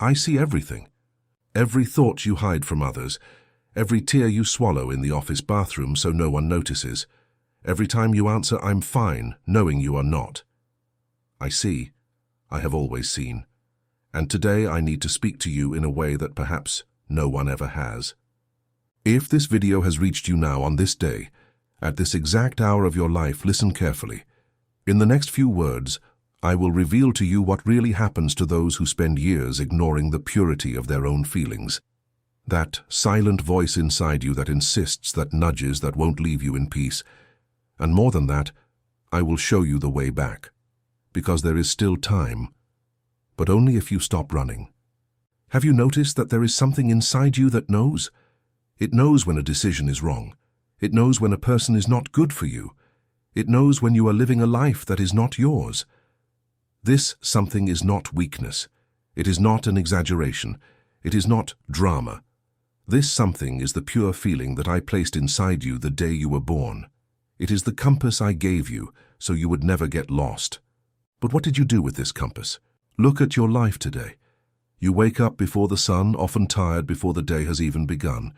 I see everything. Every thought you hide from others, every tear you swallow in the office bathroom so no one notices, every time you answer "I'm fine," knowing you are not. I see. I have always seen. And today I need to speak to you in a way that perhaps no one ever has. If this video has reached you now on this day, at this exact hour of your life, listen carefully. In the next few words, I will reveal to you what really happens to those who spend years ignoring the purity of their own feelings. That silent voice inside you that insists, that nudges, that won't leave you in peace. And more than that, I will show you the way back. Because there is still time. But only if you stop running. Have you noticed that there is something inside you that knows? It knows when a decision is wrong. It knows when a person is not good for you. It knows when you are living a life that is not yours. This something is not weakness. It is not an exaggeration. It is not drama. This something is the pure feeling that I placed inside you the day you were born. It is the compass I gave you so you would never get lost. But what did you do with this compass? Look at your life today. You wake up before the sun, often tired before the day has even begun.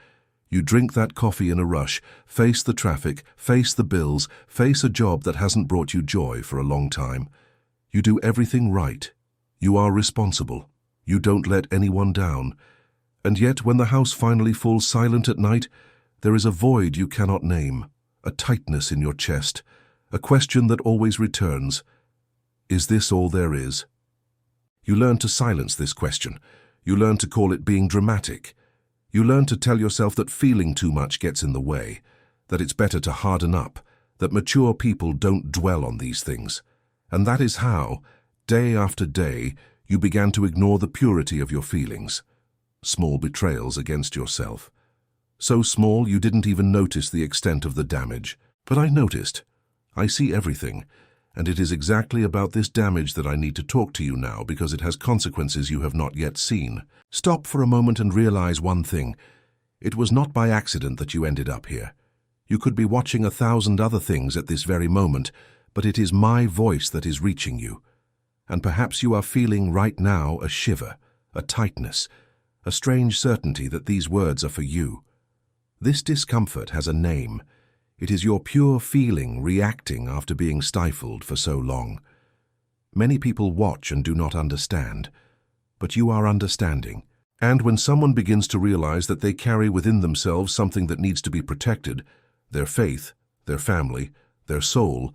You drink that coffee in a rush, face the traffic, face the bills, face a job that hasn't brought you joy for a long time. You do everything right. You are responsible. You don't let anyone down. And yet, when the house finally falls silent at night, there is a void you cannot name, a tightness in your chest, a question that always returns. Is this all there is? You learn to silence this question. You learn to call it being dramatic. You learn to tell yourself that feeling too much gets in the way, that it's better to harden up, that mature people don't dwell on these things. And that is how, day after day, you began to ignore the purity of your feelings. Small betrayals against yourself. So small you didn't even notice the extent of the damage. But I noticed. I see everything. And it is exactly about this damage that I need to talk to you now, because it has consequences you have not yet seen. Stop for a moment and realize one thing. It was not by accident that you ended up here. You could be watching 1,000 other things at this very moment, but it is my voice that is reaching you. And perhaps you are feeling right now a shiver, a tightness, a strange certainty that these words are for you. This discomfort has a name. It is your pure feeling reacting after being stifled for so long. Many people watch and do not understand, but you are understanding. And when someone begins to realize that they carry within themselves something that needs to be protected, their faith, their family, their soul,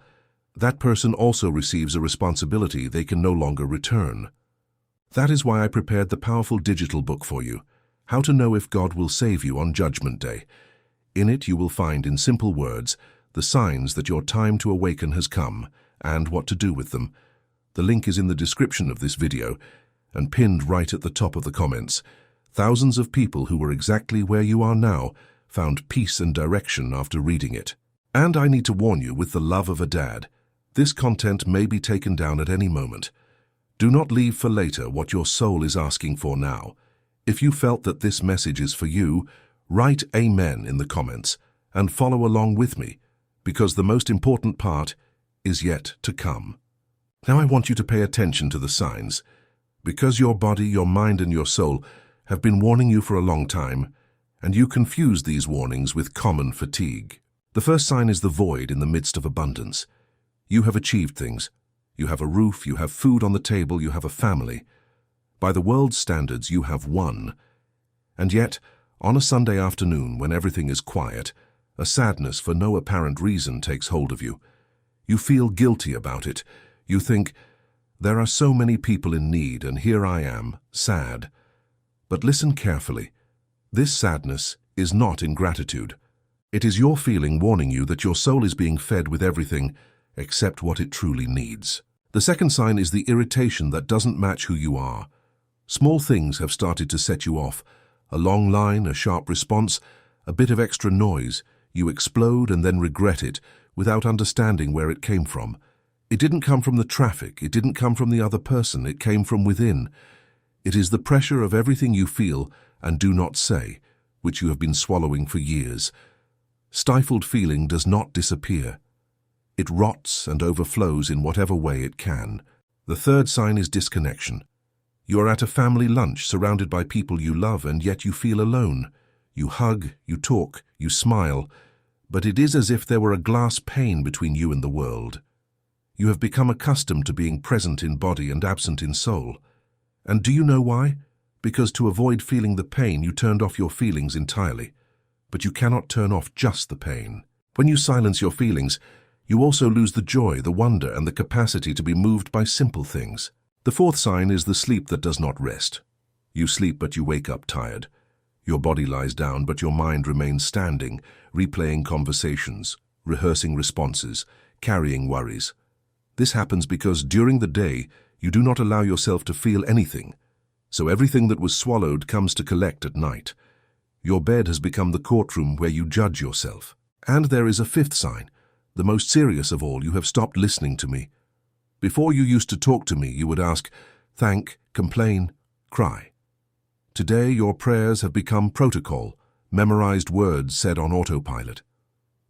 that person also receives a responsibility they can no longer return. That is why I prepared the powerful digital book for you, How to Know If God Will Save You on Judgment Day. In it you will find, in simple words, the signs that your time to awaken has come, and what to do with them. The link is in the description of this video, and pinned right at the top of the comments. Thousands of people who were exactly where you are now found peace and direction after reading it. And I need to warn you, with the love of a dad, this content may be taken down at any moment. Do not leave for later what your soul is asking for now. If you felt that this message is for you, write Amen in the comments and follow along with me, because the most important part is yet to come. Now I want you to pay attention to the signs, because your body, your mind, and your soul have been warning you for a long time, and you confuse these warnings with common fatigue. The first sign is the void in the midst of abundance. You have achieved things. You have a roof, you have food on the table, you have a family. By the world's standards, you have won. And yet, on a Sunday afternoon when everything is quiet, a sadness for no apparent reason takes hold of you. You feel guilty about it. You think, there are so many people in need, and here I am, sad. But listen carefully. This sadness is not ingratitude. It is your feeling warning you that your soul is being fed with everything except what it truly needs. The second sign is the irritation that doesn't match who you are. Small things have started to set you off. A long line, a sharp response, a bit of extra noise. You explode and then regret it without understanding where it came from. It didn't come from the traffic. It didn't come from the other person. It came from within. It is the pressure of everything you feel and do not say, which you have been swallowing for years. Stifled feeling does not disappear. It rots and overflows in whatever way it can. The third sign is disconnection. You are at a family lunch surrounded by people you love, and yet you feel alone. You hug, you talk, you smile, but it is as if there were a glass pane between you and the world. You have become accustomed to being present in body and absent in soul. And do you know why? Because to avoid feeling the pain, you turned off your feelings entirely. But you cannot turn off just the pain. When you silence your feelings, you also lose the joy, the wonder, and the capacity to be moved by simple things. The fourth sign is the sleep that does not rest. You sleep, but you wake up tired. Your body lies down, but your mind remains standing, replaying conversations, rehearsing responses, carrying worries. This happens because during the day, you do not allow yourself to feel anything. So everything that was swallowed comes to collect at night. Your bed has become the courtroom where you judge yourself. And there is a fifth sign, the most serious of all. You have stopped listening to me. Before you used to talk to me, you would ask, thank, complain, cry. Today, your prayers have become protocol, memorized words said on autopilot.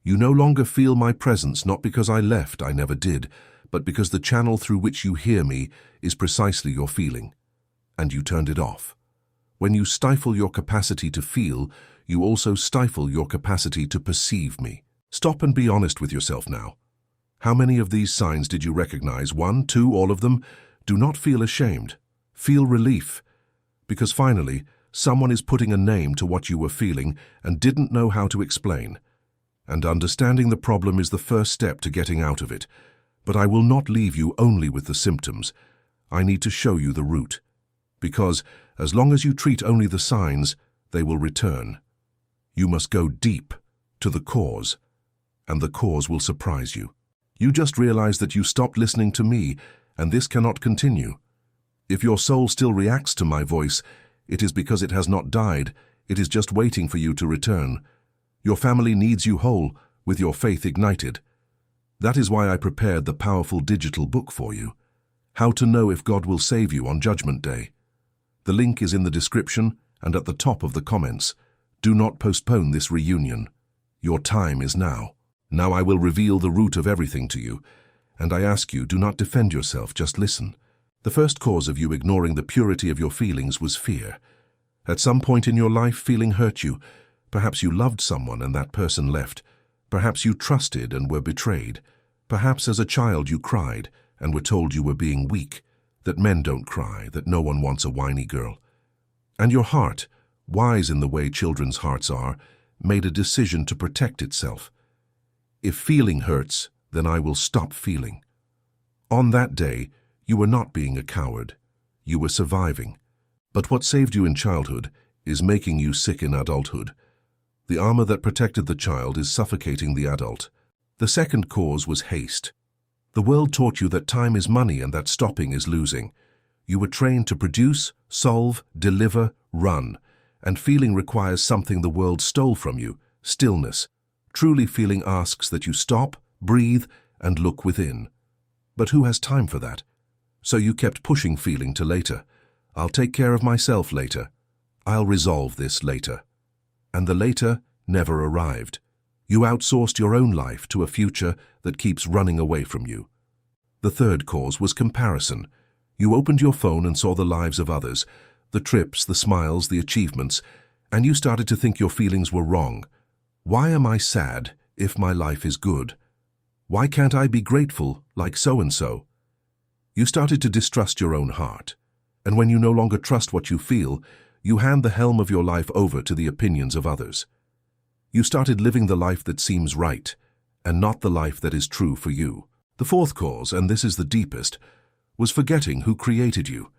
You no longer feel my presence, not because I left, I never did, but because the channel through which you hear me is precisely your feeling. And you turned it off. When you stifle your capacity to feel, you also stifle your capacity to perceive me. Stop and be honest with yourself now. How many of these signs did you recognize? 1, 2, all of them? Do not feel ashamed. Feel relief. Because finally, someone is putting a name to what you were feeling and didn't know how to explain. And understanding the problem is the first step to getting out of it. But I will not leave you only with the symptoms. I need to show you the root. Because as long as you treat only the signs, they will return. You must go deep to the cause, and the cause will surprise you. You just realize that you stopped listening to me, and this cannot continue. If your soul still reacts to my voice, it is because it has not died. It is just waiting for you to return. Your family needs you whole, with your faith ignited. That is why I prepared the powerful digital book for you. How to know if God will save you on Judgment Day. The link is in the description and at the top of the comments. Do not postpone this reunion. Your time is now. Now I will reveal the root of everything to you, and I ask you, do not defend yourself, just listen. The first cause of you ignoring the purity of your feelings was fear. At some point in your life, feeling hurt you. Perhaps you loved someone and that person left. Perhaps you trusted and were betrayed. Perhaps as a child you cried and were told you were being weak, that men don't cry, that no one wants a whiny girl. And your heart, wise in the way children's hearts are, made a decision to protect itself. If feeling hurts, then I will stop feeling. On that day, you were not being a coward. You were surviving. But what saved you in childhood is making you sick in adulthood. The armor that protected the child is suffocating the adult. The second cause was haste. The world taught you that time is money and that stopping is losing. You were trained to produce, solve, deliver, run. And feeling requires something the world stole from you, stillness. Truly feeling asks that you stop, breathe, and look within. But who has time for that? So you kept pushing feeling to later. I'll take care of myself later. I'll resolve this later. And the later never arrived. You outsourced your own life to a future that keeps running away from you. The third cause was comparison. You opened your phone and saw the lives of others, the trips, the smiles, the achievements, and you started to think your feelings were wrong. Why am I sad if my life is good? Why can't I be grateful like so-and-so? You started to distrust your own heart. And when you no longer trust what you feel, you hand the helm of your life over to the opinions of others. You started living the life that seems right, and not the life that is true for you. The fourth cause, and this is the deepest, was forgetting who created you.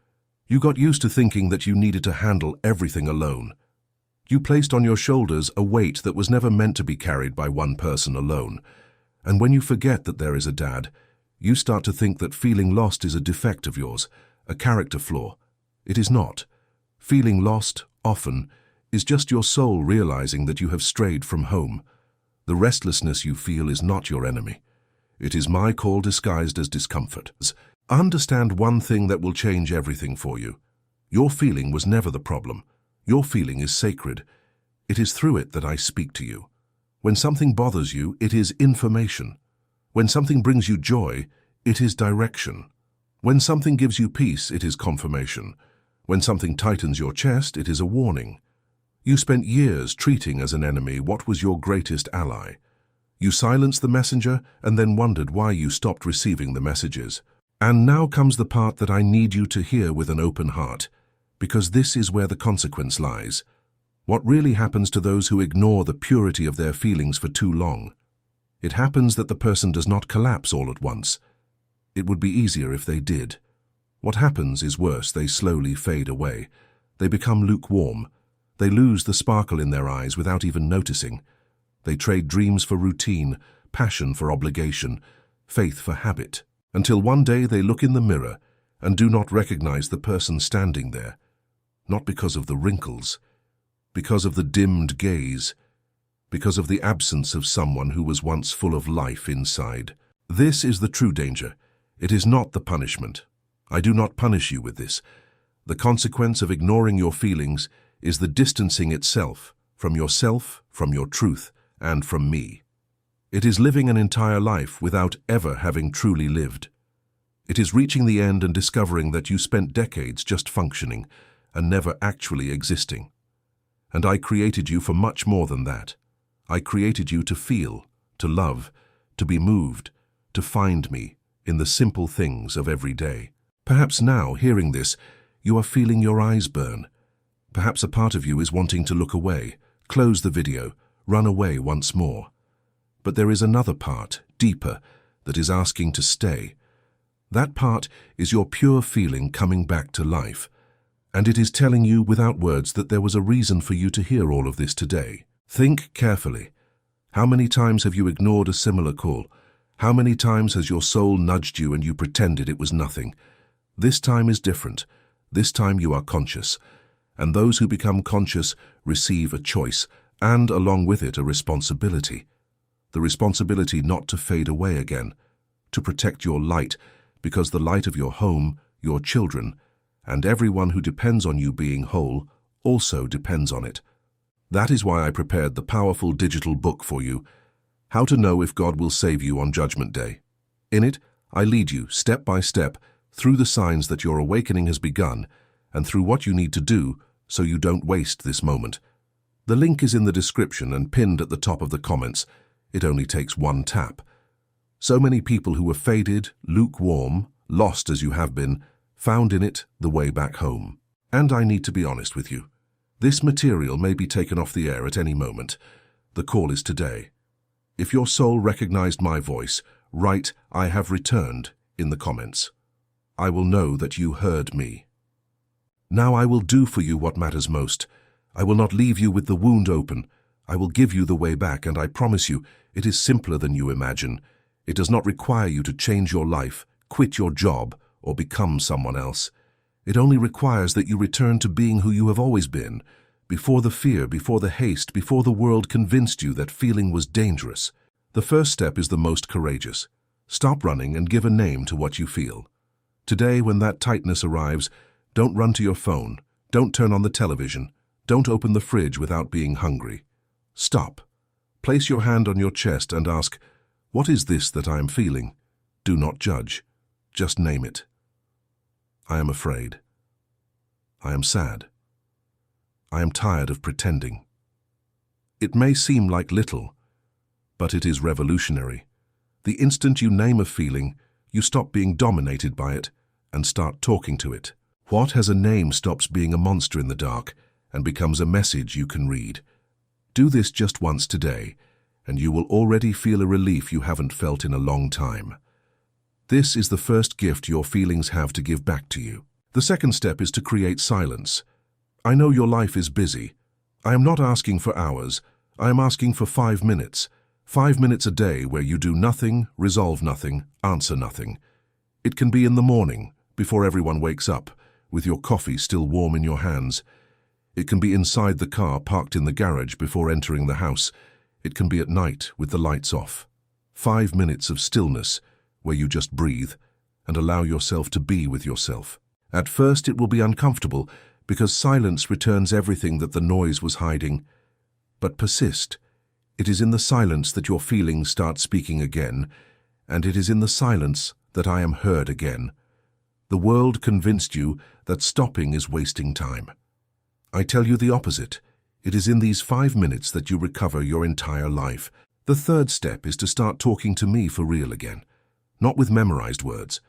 You got used to thinking that you needed to handle everything alone. You placed on your shoulders a weight that was never meant to be carried by one person alone. And when you forget that there is a dad, you start to think that feeling lost is a defect of yours, a character flaw. It is not. Feeling lost, often, is just your soul realizing that you have strayed from home. The restlessness you feel is not your enemy. It is my call disguised as discomfort. Understand one thing that will change everything for you. Your feeling was never the problem. Your feeling is sacred. It is through it that I speak to you. When something bothers you, it is information. When something brings you joy, it is direction. When something gives you peace, it is confirmation. When something tightens your chest, it is a warning. You spent years treating as an enemy what was your greatest ally. You silenced the messenger and then wondered why you stopped receiving the messages. And now comes the part that I need you to hear with an open heart, because this is where the consequence lies. What really happens to those who ignore the purity of their feelings for too long? It happens that the person does not collapse all at once. It would be easier if they did. What happens is worse. They slowly fade away. They become lukewarm. They lose the sparkle in their eyes without even noticing. They trade dreams for routine, passion for obligation, faith for habit, until one day they look in the mirror and do not recognize the person standing there, not because of the wrinkles, because of the dimmed gaze, because of the absence of someone who was once full of life inside. This is the true danger. It is not the punishment. I do not punish you with this. The consequence of ignoring your feelings is the distancing itself, from your truth, and from me. It is living an entire life without ever having truly lived. It is reaching the end and discovering that you spent decades just functioning and never actually existing. And I created you for much more than that. I created you to feel, to love, to be moved, to find me in the simple things of every day. Perhaps now, hearing this, you are feeling your eyes burn. Perhaps a part of you is wanting to look away, close the video, run away once more. But there is another part, deeper, that is asking to stay. That part is your pure feeling coming back to life, and it is telling you without words that there was a reason for you to hear all of this today. Think carefully. How many times have you ignored a similar call? How many times has your soul nudged you and you pretended it was nothing? This time is different. This time you are conscious, and those who become conscious receive a choice, and along with it a responsibility. The responsibility not to fade away again, to protect your light, because the light of your home, your children, and everyone who depends on you being whole also depends on it. That is why I prepared the powerful digital book for you, How to Know If God Will Save You on Judgment Day. In it, I lead you step by step through the signs that your awakening has begun and through what you need to do so you don't waste this moment. The link is in the description and pinned at the top of the comments. It only takes one tap. So many people who were faded, lukewarm, lost as you have been, found in it the way back home. And I need to be honest with you. This material may be taken off the air at any moment. The call is today. If your soul recognized my voice, write "I have returned" in the comments. I will know that you heard me. Now I will do for you what matters most. I will not leave you with the wound open. I will give you the way back, and I promise you, it is simpler than you imagine. It does not require you to change your life, quit your job, or become someone else. It only requires that you return to being who you have always been, before the fear, before the haste, before the world convinced you that feeling was dangerous. The first step is the most courageous. Stop running and give a name to what you feel. Today, when that tightness arrives, don't run to your phone, don't turn on the television, don't open the fridge without being hungry. Stop. Place your hand on your chest and ask, "What is this that I am feeling?" Do not judge. Just name it. I am afraid. I am sad. I am tired of pretending. It may seem like little, but it is revolutionary. The instant you name a feeling, you stop being dominated by it and start talking to it. What has a name stops being a monster in the dark and becomes a message you can read. Do this just once today, and you will already feel a relief you haven't felt in a long time. This is the first gift your feelings have to give back to you. The second step is to create silence. I know your life is busy. I am not asking for hours. I am asking for 5 minutes. 5 minutes a day where you do nothing, resolve nothing, answer nothing. It can be in the morning, before everyone wakes up, with your coffee still warm in your hands. It can be inside the car parked in the garage before entering the house. It can be at night with the lights off. 5 minutes of stillness where you just breathe and allow yourself to be with yourself. At first it will be uncomfortable because silence returns everything that the noise was hiding. But persist. It is in the silence that your feelings start speaking again, and it is in the silence that I am heard again. The world convinced you that stopping is wasting time. I tell you the opposite. It is in these 5 minutes that you recover your entire life. The third step is to start talking to me for real again. Not with memorized words.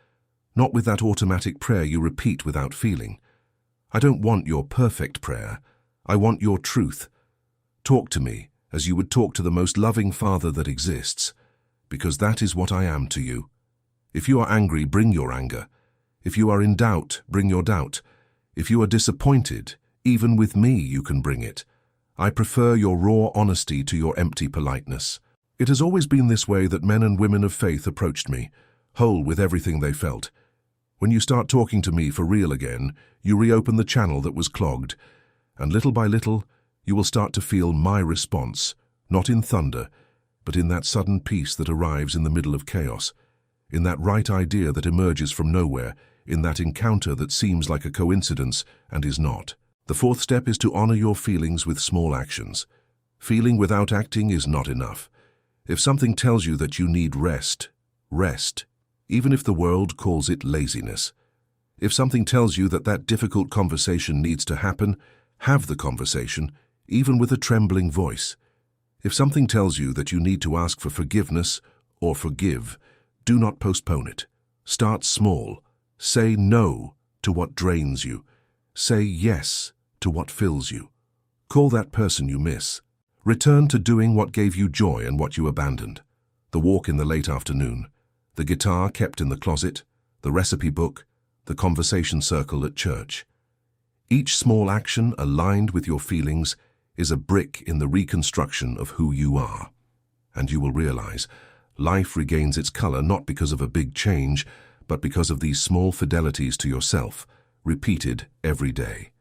Not with that automatic prayer you repeat without feeling. I don't want your perfect prayer. I want your truth. Talk to me as you would talk to the most loving father that exists, because that is what I am to you. If you are angry, bring your anger. If you are in doubt, bring your doubt. If you are disappointed, even with me you can bring it. I prefer your raw honesty to your empty politeness. It has always been this way that men and women of faith approached me, whole with everything they felt. When you start talking to me for real again, you reopen the channel that was clogged, and little by little, you will start to feel my response, not in thunder, but in that sudden peace that arrives in the middle of chaos, in that right idea that emerges from nowhere, in that encounter that seems like a coincidence and is not. The fourth step is to honor your feelings with small actions. Feeling without acting is not enough. If something tells you that you need rest, rest, even if the world calls it laziness. If something tells you that that difficult conversation needs to happen, have the conversation, even with a trembling voice. If something tells you that you need to ask for forgiveness or forgive, do not postpone it. Start small. Say no to what drains you. Say yes to what fills you. Call that person you miss. Return to doing what gave you joy and what you abandoned. The walk in the late afternoon, the guitar kept in the closet, the recipe book, the conversation circle at church. Each small action aligned with your feelings is a brick in the reconstruction of who you are. And you will realize life regains its color not because of a big change, but because of these small fidelities to yourself, repeated every day.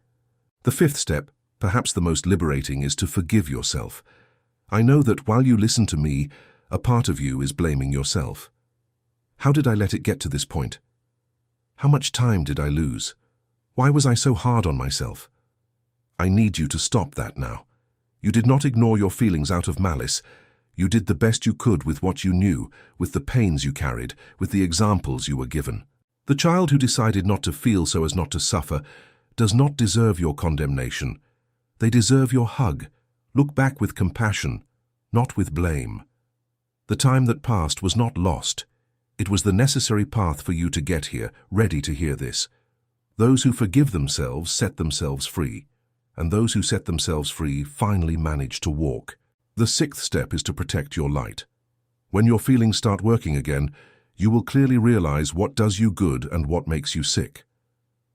The fifth step, perhaps the most liberating, is to forgive yourself. I know that while you listen to me, a part of you is blaming yourself. How did I let it get to this point? How much time did I lose? Why was I so hard on myself? I need you to stop that now. You did not ignore your feelings out of malice. You did the best you could with what you knew, with the pains you carried, with the examples you were given. The child who decided not to feel so as not to suffer does not deserve your condemnation. They deserve your hug. Look back with compassion, not with blame. The time that passed was not lost. It was the necessary path for you to get here, ready to hear this. Those who forgive themselves set themselves free, and those who set themselves free finally manage to walk. The sixth step is to protect your light. When your feelings start working again, you will clearly realize what does you good and what makes you sick.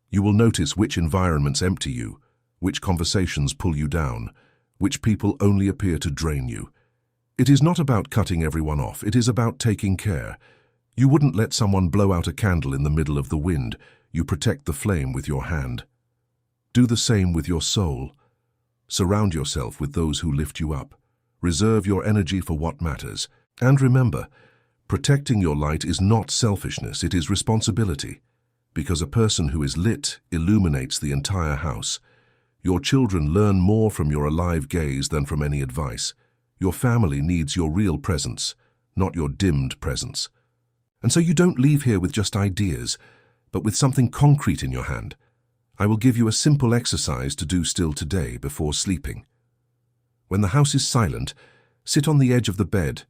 You will notice which environments empty you, which conversations pull you down, which people only appear to drain you. It is not about cutting everyone off, it is about taking care. You wouldn't let someone blow out a candle in the middle of the wind. You protect the flame with your hand. Do the same with your soul. Surround yourself with those who lift you up. Reserve your energy for what matters. And remember, protecting your light is not selfishness, it is responsibility. Because a person who is lit illuminates the entire house. Your children learn more from your alive gaze than from any advice. Your family needs your real presence, not your dimmed presence. And so you don't leave here with just ideas, but with something concrete in your hand. I will give you a simple exercise to do still today before sleeping. When the house is silent, sit on the edge of the bed,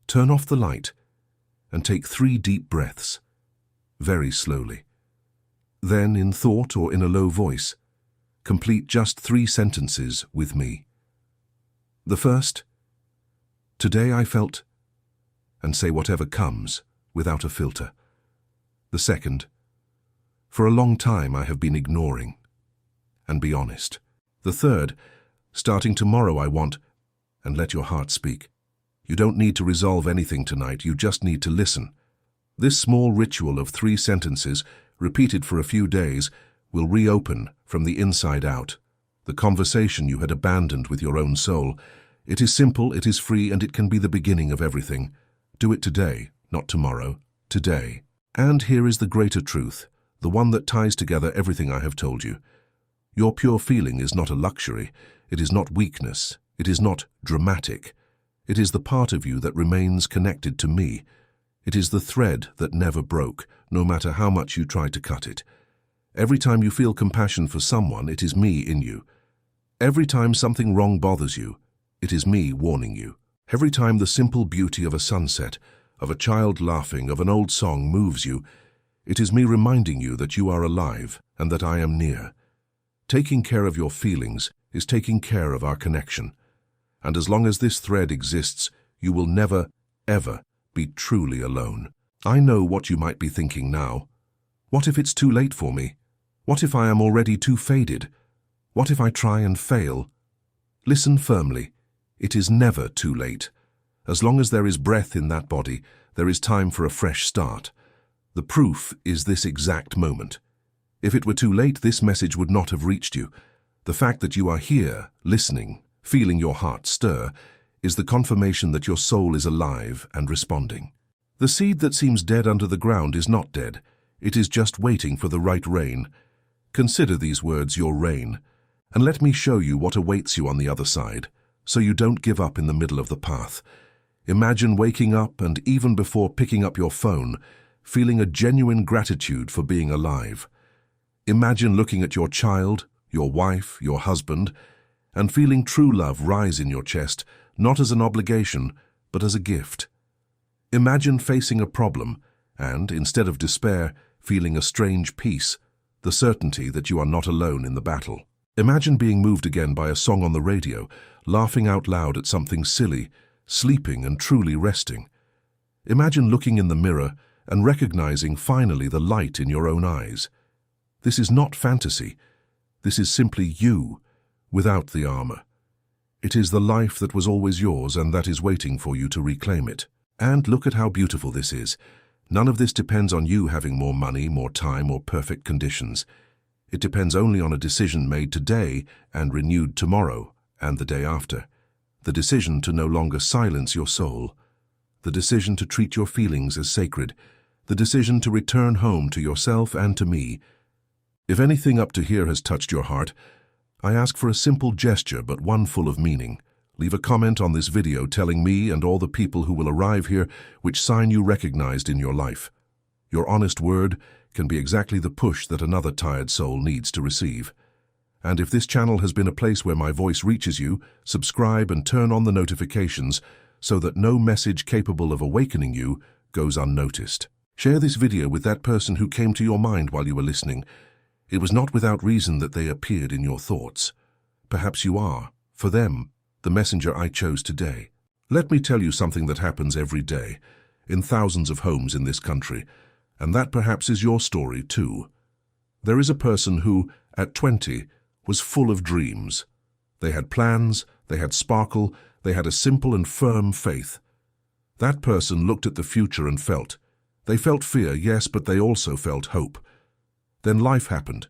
turn off the light, and take 3 deep breaths, very slowly. Then, in thought or in a low voice, complete just 3 sentences with me. The first, today I felt, and say whatever comes, without a filter. The second, for a long time I have been ignoring, and be honest. The third, starting tomorrow I want, and let your heart speak. You don't need to resolve anything tonight, you just need to listen. This small ritual of 3 sentences, repeated for a few days, will reopen from the inside out the conversation you had abandoned with your own soul. It is simple, it is free, and it can be the beginning of everything. Do it today, not tomorrow, today. And here is the greater truth, the one that ties together everything I have told you. Your pure feeling is not a luxury, it is not weakness, it is not dramatic. It is the part of you that remains connected to me. It is the thread that never broke, no matter how much you try to cut it. Every time you feel compassion for someone, it is me in you. Every time something wrong bothers you, it is me warning you. Every time the simple beauty of a sunset, of a child laughing, of an old song moves you, it is me reminding you that you are alive and that I am near. Taking care of your feelings is taking care of our connection. And as long as this thread exists, you will never, ever be truly alone. I know what you might be thinking now. What if it's too late for me? What if I am already too faded? What if I try and fail? Listen firmly. It is never too late. As long as there is breath in that body, there is time for a fresh start. The proof is this exact moment. If it were too late, this message would not have reached you. The fact that you are here, listening, feeling your heart stir, is the confirmation that your soul is alive and responding. The seed that seems dead under the ground is not dead. It is just waiting for the right rain. Consider these words your rain, and let me show you what awaits you on the other side, so you don't give up in the middle of the path. Imagine waking up and even before picking up your phone, feeling a genuine gratitude for being alive. Imagine looking at your child, your wife, your husband, and feeling true love rise in your chest, not as an obligation, but as a gift. Imagine facing a problem and, instead of despair, feeling a strange peace, the certainty that you are not alone in the battle. Imagine being moved again by a song on the radio, laughing out loud at something silly, sleeping and truly resting. Imagine looking in the mirror and recognizing finally the light in your own eyes. This is not fantasy. This is simply you, without the armor. It is the life that was always yours and that is waiting for you to reclaim it. And look at how beautiful this is. None of this depends on you having more money, more time, or perfect conditions. It depends only on a decision made today and renewed tomorrow and the day after. The decision to no longer silence your soul. The decision to treat your feelings as sacred. The decision to return home to yourself and to me. If anything up to here has touched your heart, I ask for a simple gesture but one full of meaning. Leave a comment on this video telling me and all the people who will arrive here which sign you recognized in your life. Your honest word can be exactly the push that another tired soul needs to receive. And if this channel has been a place where my voice reaches you, subscribe and turn on the notifications so that no message capable of awakening you goes unnoticed. Share this video with that person who came to your mind while you were listening. It was not without reason that they appeared in your thoughts. Perhaps you are, for them, the messenger I chose today. Let me tell you something that happens every day, in thousands of homes in this country, and that perhaps is your story too. There is a person who, at 20, was full of dreams. They had plans, they had sparkle, they had a simple and firm faith. That person looked at the future and felt. They felt fear, yes, but they also felt hope. Then life happened.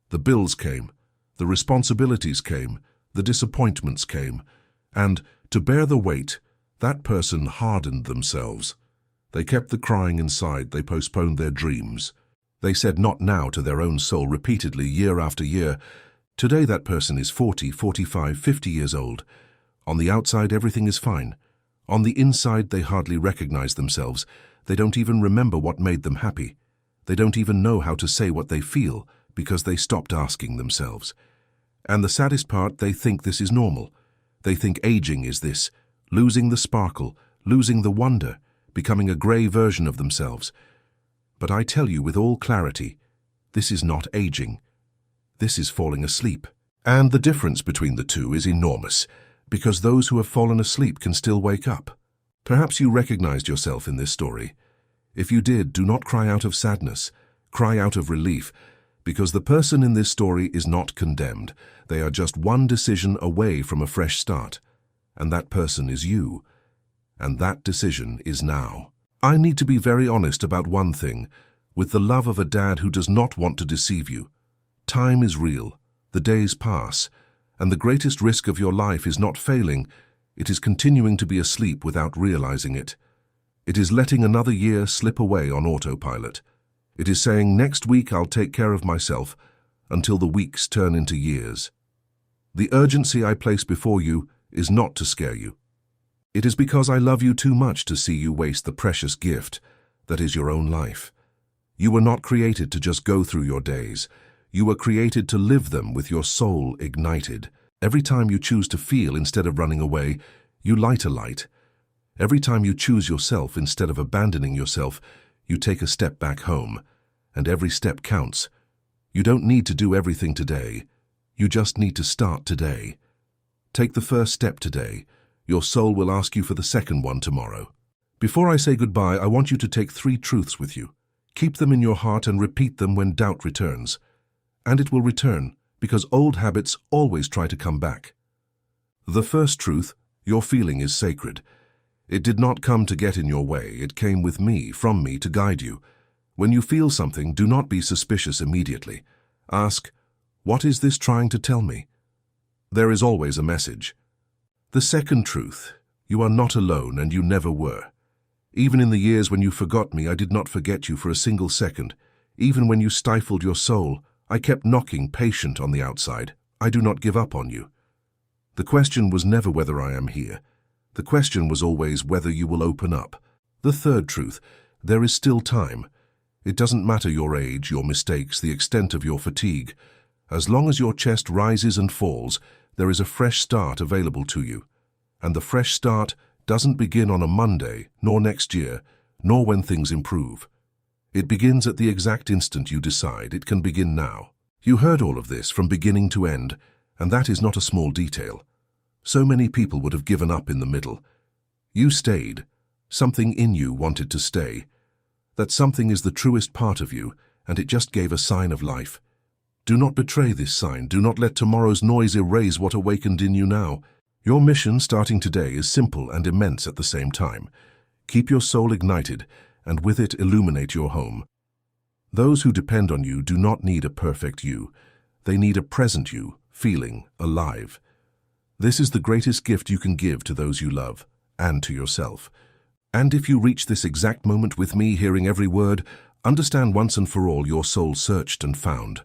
The bills came, the responsibilities came, the disappointments came, and, to bear the weight, that person hardened themselves. They kept the crying inside, they postponed their dreams. They said not now to their own soul repeatedly, year after year. Today that person is 40, 45, 50 years old. On the outside everything is fine. On the inside they hardly recognize themselves. They don't even remember what made them happy. They don't even know how to say what they feel because they stopped asking themselves. And the saddest part, they think this is normal. They think aging is this, losing the sparkle, losing the wonder, becoming a grey version of themselves. But I tell you with all clarity, this is not aging. This is falling asleep. And the difference between the two is enormous, because those who have fallen asleep can still wake up. Perhaps you recognized yourself in this story. If you did, do not cry out of sadness, cry out of relief, because the person in this story is not condemned. They are just one decision away from a fresh start, and that person is you, and that decision is now. I need to be very honest about one thing, with the love of a dad who does not want to deceive you. Time is real, the days pass, and the greatest risk of your life is not failing, it is continuing to be asleep without realizing it. It is letting another year slip away on autopilot. It is saying, next week I'll take care of myself, until the weeks turn into years. The urgency I place before you is not to scare you. It is because I love you too much to see you waste the precious gift, that is your own life. You were not created to just go through your days. You were created to live them with your soul ignited. Every time you choose to feel instead of running away, you light a light. Every time you choose yourself instead of abandoning yourself, you take a step back home. And every step counts. You don't need to do everything today. You just need to start today. Take the first step today. Your soul will ask you for the second one tomorrow. Before I say goodbye, I want you to take 3 truths with you. Keep them in your heart and repeat them when doubt returns. And it will return, because old habits always try to come back. The first truth, your feeling is sacred. It did not come to get in your way. It came with me, from me, to guide you. When you feel something, do not be suspicious immediately. Ask, what is this trying to tell me? There is always a message. The second truth, you are not alone and you never were. Even in the years when you forgot me, I did not forget you for a single second. Even when you stifled your soul, I kept knocking, patient on the outside. I do not give up on you. The question was never whether I am here. The question was always whether you will open up. The third truth, there is still time. It doesn't matter your age, your mistakes, the extent of your fatigue. As long as your chest rises and falls, there is a fresh start available to you. And the fresh start doesn't begin on a Monday, nor next year, nor when things improve. It begins at the exact instant you decide. It can begin now. You heard all of this from beginning to end, and that is not a small detail. So many people would have given up in the middle. You stayed. Something in you wanted to stay. That something is the truest part of you, and it just gave a sign of life. Do not betray this sign. Do not let tomorrow's noise erase what awakened in you now. Your mission starting today is simple and immense at the same time. Keep your soul ignited, and with it illuminate your home. Those who depend on you do not need a perfect you. They need a present you, feeling alive. This is the greatest gift you can give to those you love, and to yourself. And if you reach this exact moment with me, hearing every word, understand once and for all your soul searched and found.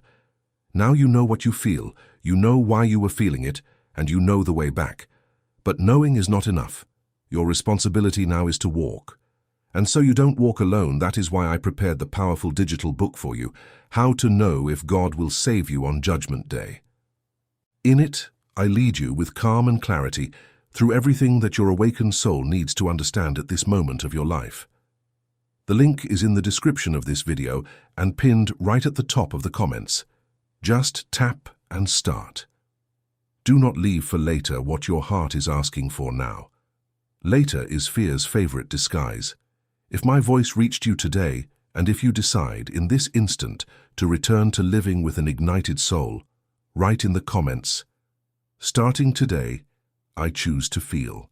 Now you know what you feel, you know why you were feeling it, and you know the way back. But knowing is not enough. Your responsibility now is to walk. And so you don't walk alone. That is why I prepared the powerful digital book for you, How to Know If God Will Save You on Judgment Day. In it, I lead you with calm and clarity through everything that your awakened soul needs to understand at this moment of your life. The link is in the description of this video and pinned right at the top of the comments. Just tap and start. Do not leave for later what your heart is asking for now. Later is fear's favorite disguise. If my voice reached you today, and if you decide in this instant to return to living with an ignited soul, write in the comments, starting today, I choose to feel.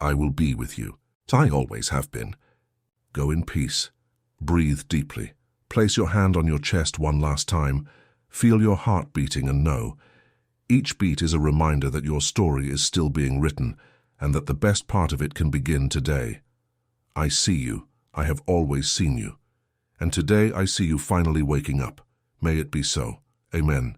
I will be with you. I always have been. Go in peace. Breathe deeply. Place your hand on your chest one last time. Feel your heart beating and know. Each beat is a reminder that your story is still being written and that the best part of it can begin today. I see you. I have always seen you. And today I see you finally waking up. May it be so. Amen.